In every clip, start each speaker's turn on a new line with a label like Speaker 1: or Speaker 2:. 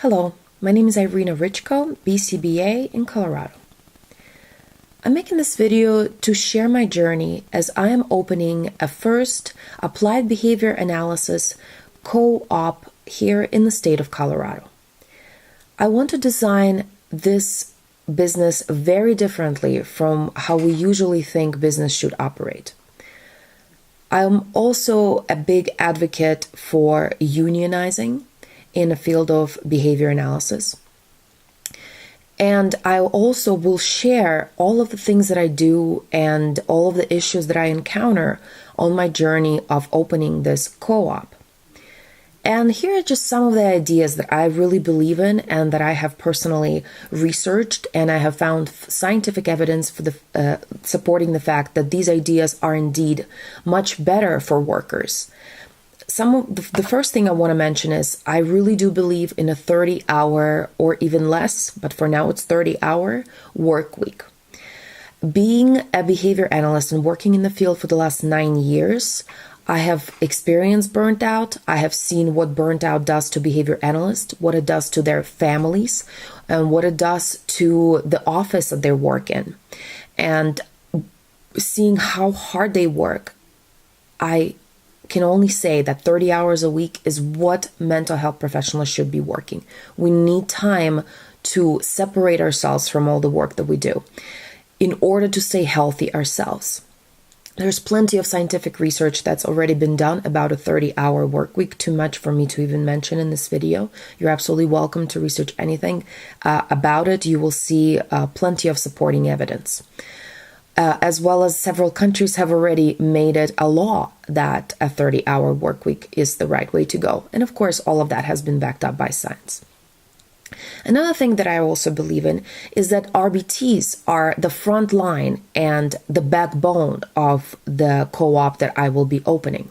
Speaker 1: Hello, my name is Iryna BCBA in Colorado. I'm making this video to share my journey as I am opening a first applied behavior analysis co-op here in the state of Colorado. I want to design this business very differently from how we usually think business should operate. I'm also a big advocate for unionizing in the field of behavior analysis. And I also will share all of the things that I do and all of the issues that I encounter on my journey of opening this co-op. And here are just some of the ideas that I really believe in and that I have personally researched, and I have found scientific evidence for supporting the fact that these ideas are indeed much better for workers. The first thing I want to mention is I really do believe in a 30-hour or even less, but for now it's 30-hour work week. Being a behavior analyst and working in the field for the last 9 years, I have experienced burnt out. I have seen what burnt out does to behavior analysts, what it does to their families, and what it does to the office that they work in. And seeing how hard they work, I can only say that 30 hours a week is what mental health professionals should be working. We need time to separate ourselves from all the work that we do in order to stay healthy ourselves. There's plenty of scientific research that's already been done about a 30-hour work week, too much for me to even mention in this video. You're absolutely welcome to research anything about it. You will see plenty of supporting evidence. As well as several countries have already made it a law that a 30-hour work week is the right way to go. And of course, all of that has been backed up by science. Another thing that I also believe in is that RBTs are the front line and the backbone of the co-op that I will be opening.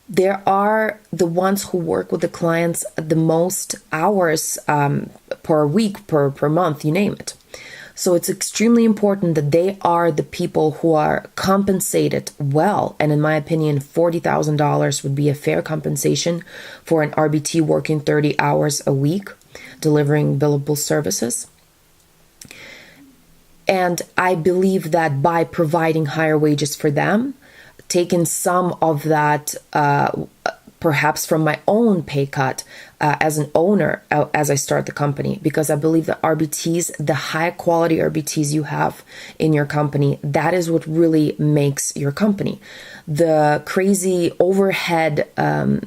Speaker 1: There are the ones who work with the clients the most hours per week, per month, you name it. So it's extremely important that they are the people who are compensated well. And in my opinion, $40,000 would be a fair compensation for an RBT working 30 hours a week, delivering billable services. And I believe that by providing higher wages for them, taking some of that perhaps from my own pay cut as an owner as I start the company, because I believe that RBTs, the high quality RBTs you have in your company, that is what really makes your company. The crazy overhead, the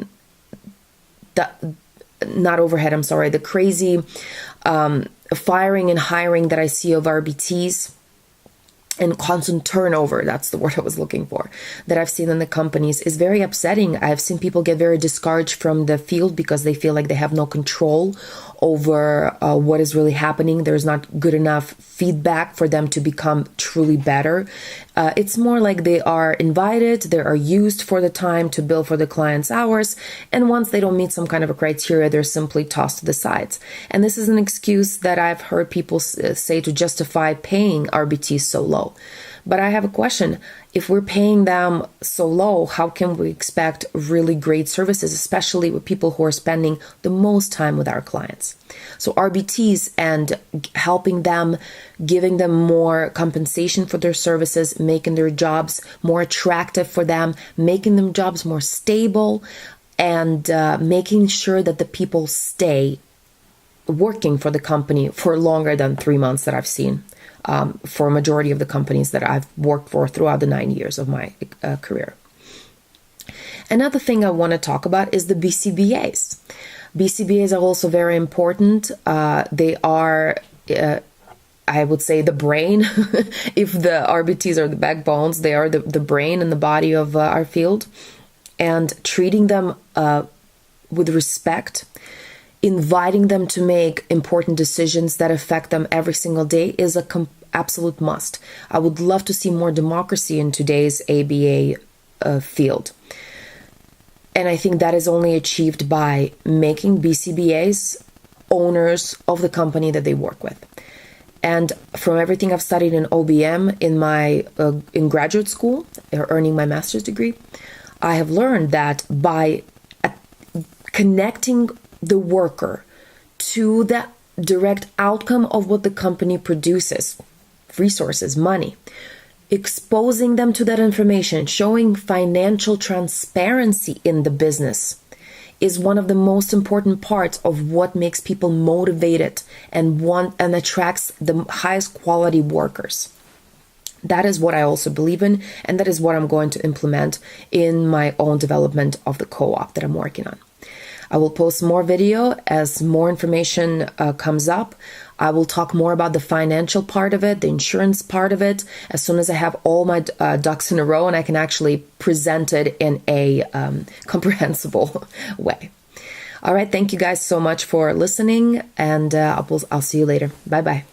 Speaker 1: crazy firing and hiring that I see of RBTs, and constant turnover, that's the word I was looking for, that I've seen in the companies is very upsetting. I've seen people get very discouraged from the field because they feel like they have no control over what is really happening. There's not good enough feedback for them to become truly better. It's more like they are invited, they are used for the time to bill for the client's hours, and once they don't meet some kind of a criteria, they're simply tossed to the sides. And this is an excuse that I've heard people say to justify paying RBTs so low. But I have a question. If we're paying them so low, how can we expect really great services, especially with people who are spending the most time with our clients? So RBTs and helping them, giving them more compensation for their services, making their jobs more attractive for them, making them jobs more stable, and making sure that the people stay working for the company for longer than 3 months that I've seen. For a majority of the companies that I've worked for throughout the 9 years of my career. Another thing I want to talk about is the BCBAs. BCBAs are also very important. They are, I would say, the brain. If the RBTs are the backbones, they are the brain and the body of our field. And treating them with respect, inviting them to make important decisions that affect them every single day is an absolute must. I would love to see more democracy in today's ABA field. And I think that is only achieved by making BCBAs owners of the company that they work with. And from everything I've studied in OBM in graduate school, or earning my master's degree, I have learned that by connecting the worker to the direct outcome of what the company produces, resources, money, exposing them to that information, showing financial transparency in the business is one of the most important parts of what makes people motivated and attracts the highest quality workers. That is what I also believe in, and that is what I'm going to implement in my own development of the co-op that I'm working on. I will post more video as more information comes up. I will talk more about the financial part of it, the insurance part of it, as soon as I have all my ducks in a row and I can actually present it in a comprehensible way. All right, thank you guys so much for listening, and I'll see you later. Bye-bye.